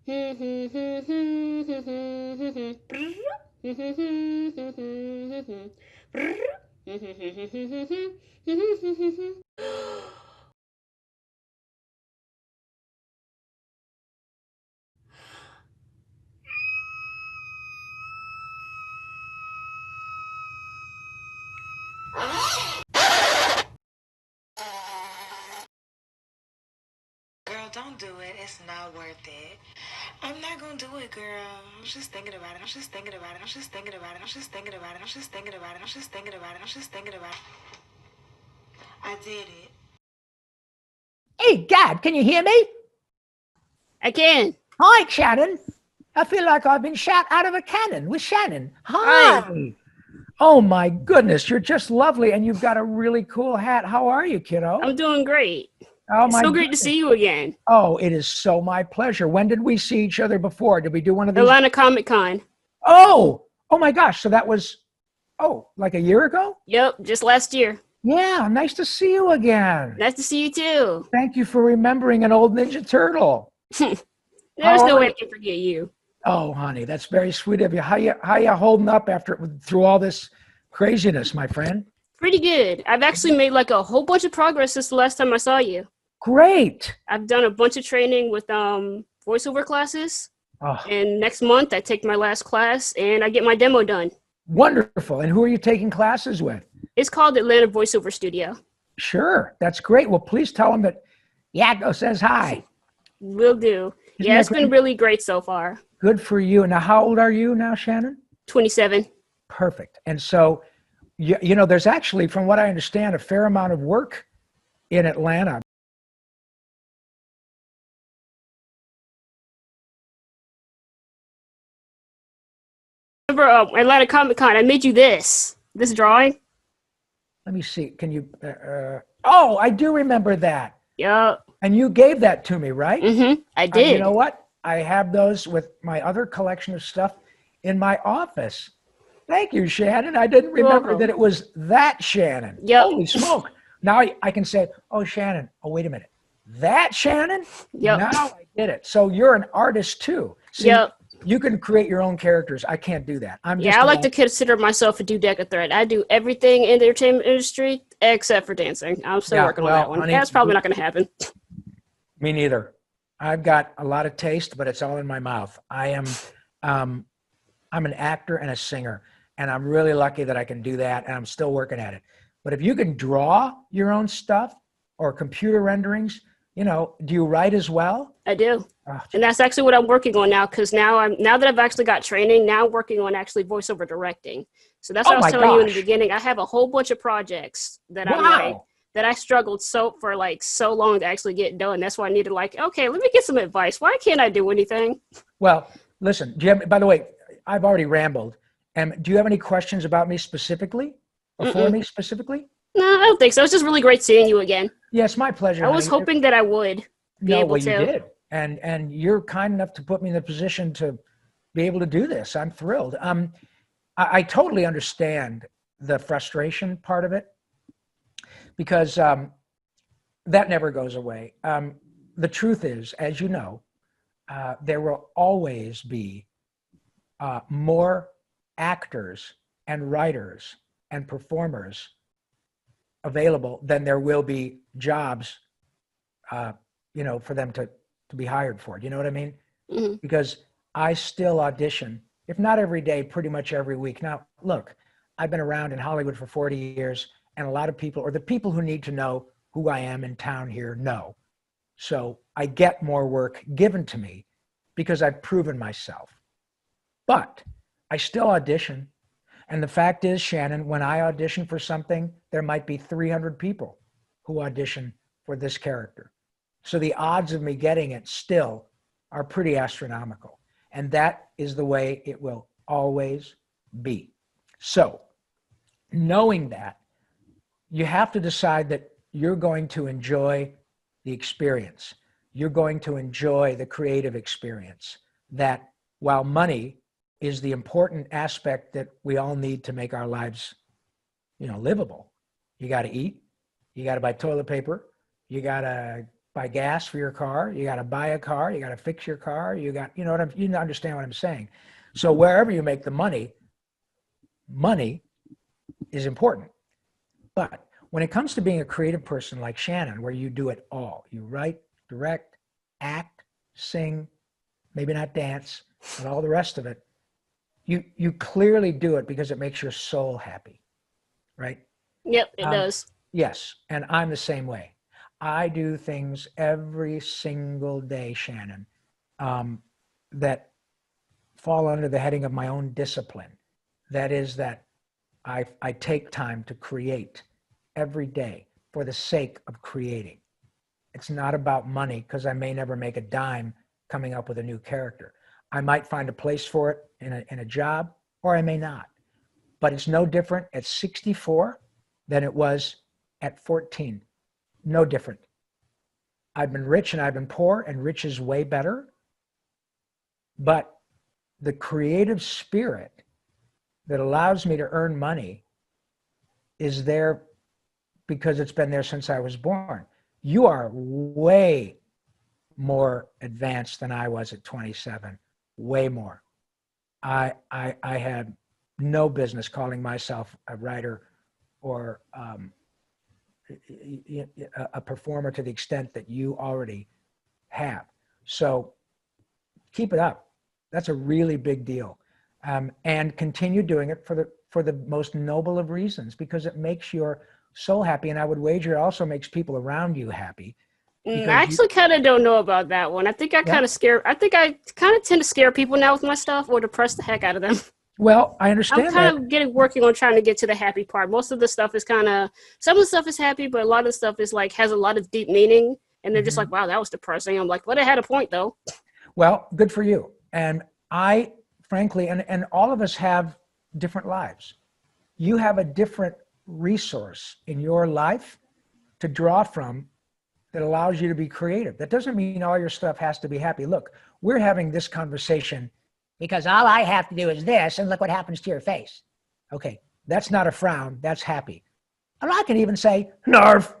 Girl, don't do it. It's not worth it. I'm not gonna do it, girl. I'm just thinking about it. I'm just thinking about it. I'm just thinking about it. I'm just thinking about it. I'm just thinking about it. I'm just thinking about it. I'm just thinking about it. I did it. Hey, Dad, can you hear me? I can. Hi, Shannon. I feel like I've been shot out of a cannon with Shannon. Hi. Hi. Oh, my goodness. You're just lovely, and you've got a really cool hat. How are you, kiddo? I'm doing great. Oh, It's my so great to goodness. see you again. Oh, it is so my pleasure. When did we see each other before? Did we do one of these? Atlanta Comic Con. Oh my gosh. So that was, like a year ago? Yep, just last year. Yeah, nice to see you again. Nice to see you too. Thank you for remembering an old Ninja Turtle. There's no way I can forget you. Oh, honey, that's very sweet of you. How you holding up through all this craziness, my friend? Pretty good. I've actually made like a whole bunch of progress since the last time I saw you. Great. I've done a bunch of training with voiceover classes. Oh, And next month I take my last class and I get my demo done. wonderful. And who are you taking classes with? It's called Atlanta Voiceover Studio. Sure, that's great. Well, please tell them that Yago says hi. Will do. Isn't Yeah, that it's been really great so far. Good for you. Now, how old are you now, Shannon? 27. Perfect. And so, you know, there's actually, from what I understand, a fair amount of work in Atlanta. Remember Atlanta Comic Con, I made you this drawing. Let me see. Can you? Oh, I do remember that. Yup. And you gave that to me, right? I did. You know what? I have those with my other collection of stuff in my office. Thank you, Shannon. I didn't remember that it was that Shannon. Yep. Holy smoke. Now I can say, oh, Shannon. Oh, wait a minute. That Shannon? Yep. Now I get it. So you're an artist too. See, Yep. You can create your own characters. I can't do that. I like to consider myself a dodecathread. I do everything in the entertainment industry except for dancing. I'm still working on that one. Honey, That's probably not going to happen. Me neither. I've got a lot of taste, but it's all in my mouth. I'm an actor and a singer, and I'm really lucky that I can do that, and I'm still working at it. But if you can draw your own stuff or computer renderings, you know, do you write as well? I do. Oh, And that's actually what I'm working on now, because now that I've actually got training, now I'm working on actually voiceover directing. So that's what I was telling you in the beginning. I have a whole bunch of projects that I made that I struggled for so long to actually get done. That's why I needed okay, let me get some advice. Why can't I do anything? Well, listen, by the way, I've already rambled. Do you have any questions about me specifically or for me specifically? No, I don't think so. It's just really great seeing you again. Yes, my pleasure. I was hoping that I would be able to. You did. And you're kind enough to put me in the position to be able to do this. I'm thrilled. I totally understand the frustration part of it because that never goes away. The truth is, as you know, there will always be more actors and writers and performers available than there will be jobs, for them to be hired for. Do you know what I mean? Mm-hmm. Because I still audition, if not every day, pretty much every week. Now, look, I've been around in Hollywood for 40 years, and a lot of people, or the people who need to know who I am in town here, know. So I get more work given to me because I've proven myself. But I still audition. And the fact is, Shannon, when I audition for something, there might be 300 people who audition for this character. So the odds of me getting it still are pretty astronomical. And that is the way it will always be. So knowing that, you have to decide that you're going to enjoy the experience. You're going to enjoy the creative experience. That while money is the important aspect that we all need to make our lives, livable. You got to eat. You got to buy toilet paper. You got to buy gas for your car. You got to buy a car. You got to fix your car. You understand what I'm saying. So wherever you make the money is important. But when it comes to being a creative person like Shannon, where you do it all, you write, direct, act, sing, maybe not dance, but all the rest of it, you clearly do it because it makes your soul happy, right? Yep, it does. Yes, and I'm the same way. I do things every single day, Shannon, that fall under the heading of my own discipline. That is that I take time to create every day for the sake of creating. It's not about money, because I may never make a dime coming up with a new character. I might find a place for it in a job, or I may not. But it's no different at 64 than it was at 14. No different. I've been rich and I've been poor, and rich is way better. But the creative spirit that allows me to earn money is there because it's been there since I was born. You are way more advanced than I was at 27, way more. I had no business calling myself a writer or a performer to the extent that you already have. So keep it up. That's a really big deal. And continue doing it for the most noble of reasons, because it makes your soul happy. And I would wager it also makes people around you happy. I actually kind of don't know about that one. I think I kind of tend to scare people now with my stuff, or depress the heck out of them. Well, I understand I'm kind of working on trying to get to the happy part. Most of the stuff is some of the stuff is happy, but a lot of the stuff is like, has a lot of deep meaning. And they're just like, wow, that was depressing. I'm like, but it had a point though. Well, good for you. And I, frankly, and all of us have different lives. You have a different resource in your life to draw from that allows you to be creative. That doesn't mean all your stuff has to be happy. Look, we're having this conversation because all I have to do is this, and look what happens to your face. Okay, that's not a frown, that's happy. Or I can even say, Narf,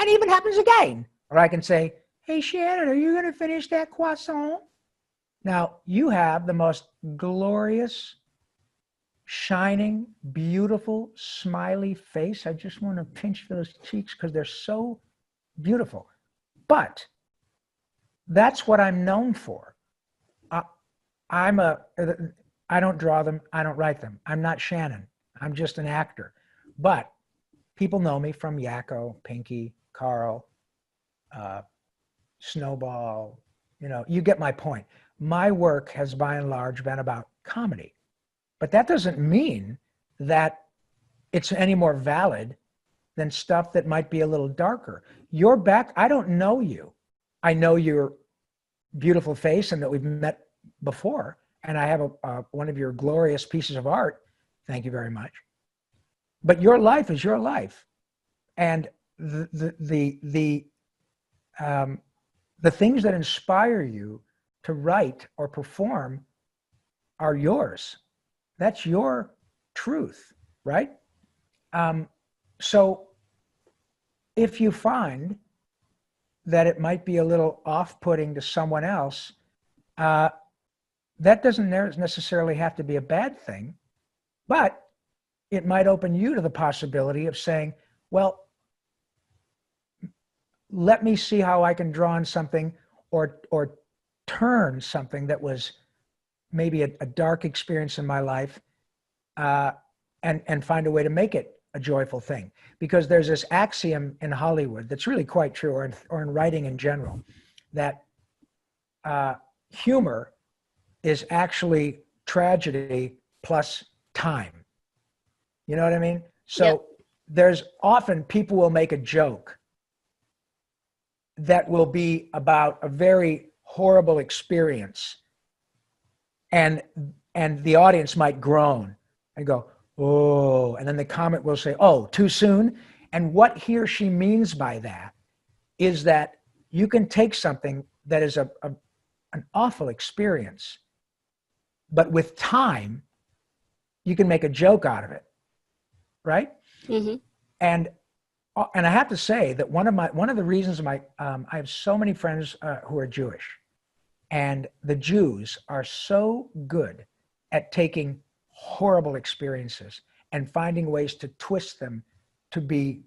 and it even happens again. Or I can say, hey, Shannon, are you going to finish that croissant? Now, you have the most glorious, shining, beautiful, smiley face. I just want to pinch those cheeks because they're so beautiful. But that's what I'm known for. I don't draw them. I don't write them. I'm not Shannon. I'm just an actor. But people know me from Yakko, Pinky, Carl, Snowball. You get my point. My work has by and large been about comedy. But that doesn't mean that it's any more valid than stuff that might be a little darker. I don't know you. I know your beautiful face and that we've met before. And I have one of your glorious pieces of art. Thank you very much. But your life is your life. And the things that inspire you to write or perform are yours. That's your truth, right? So if you find that it might be a little off-putting to someone else, that doesn't necessarily have to be a bad thing, but it might open you to the possibility of saying, well, let me see how I can draw on something or turn something that was maybe a dark experience in my life and find a way to make it a joyful thing. Because there's this axiom in Hollywood that's really quite true, or in writing in general, that humor is actually tragedy plus time. You know what I mean? So there's often people will make a joke that will be about a very horrible experience, and the audience might groan and go, oh, and then the comic will say, oh, too soon. And what he or she means by that is that you can take something that is an awful experience, but with time, you can make a joke out of it, right? Mm-hmm. And And I have to say that one of the reasons I have so many friends who are Jewish, and the Jews are so good at taking horrible experiences and finding ways to twist them to be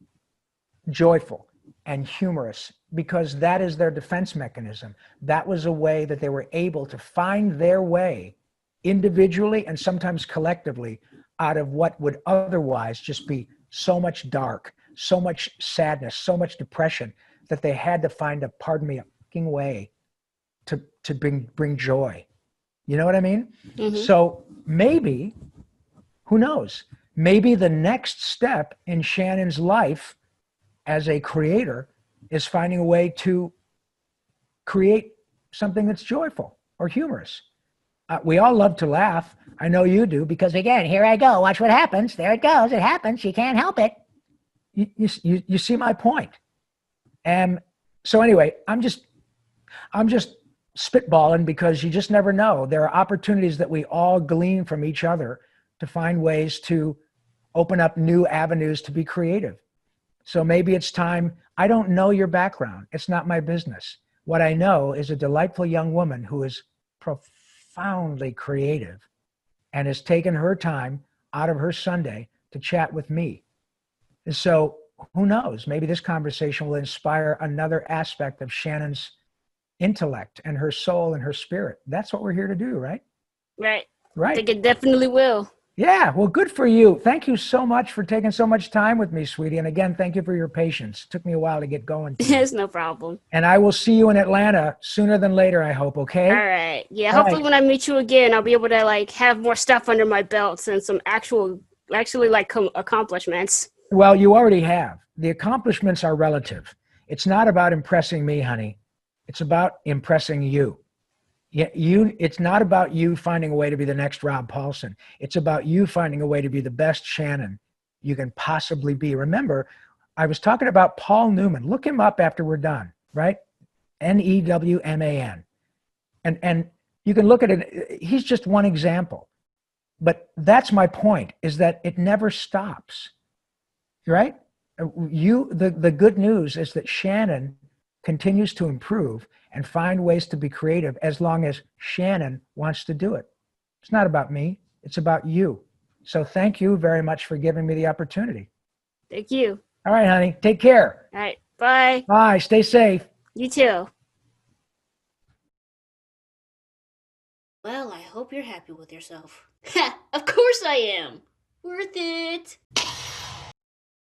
joyful and humorous, because that is their defense mechanism. That was a way that they were able to find their way individually and sometimes collectively out of what would otherwise just be so much dark, so much sadness, so much depression, that they had to find a, pardon me, a fucking way to bring joy. You know what I mean? Mm-hmm. So maybe, who knows, maybe the next step in Shannon's life as a creator is finding a way to create something that's joyful or humorous. We all love to laugh. I know you do, because again, here I go. Watch what happens. There it goes. It happens. You can't help it. You see my point. And so anyway, I'm just spitballing, because you just never know. There are opportunities that we all glean from each other to find ways to open up new avenues to be creative. So maybe it's time. I don't know your background. It's not my business. What I know is a delightful young woman who is profoundly creative and has taken her time out of her Sunday to chat with me. And so who knows, maybe this conversation will inspire another aspect of Shannon's intellect and her soul and her spirit. That's what we're here to do, right? Right. Right. I think it definitely will. Yeah, well, good for you. Thank you so much for taking so much time with me, sweetie. And again, thank you for your patience. It took me a while to get going. It's no problem. And I will see you in Atlanta sooner than later, I hope, okay? All right. Yeah, All hopefully right. when I meet you again, I'll be able to like have more stuff under my belts and some actually like accomplishments. Well, you already have. The accomplishments are relative. It's not about impressing me, honey. It's about impressing you. It's not about you finding a way to be the next Rob Paulsen. It's about you finding a way to be the best Shannon you can possibly be. Remember, I was talking about Paul Newman. Look him up after we're done, right? Newman. And you can look at it. He's just one example. But that's my point, is that it never stops, right? The good news is that Shannon continues to improve and find ways to be creative, as long as Shannon wants to do it. It's not about me. It's about you. So thank you very much for giving me the opportunity. Thank you. All right, honey. Take care. All right. Bye. Bye. Stay safe. You too. Well, I hope you're happy with yourself. Ha! Of course I am! Worth it!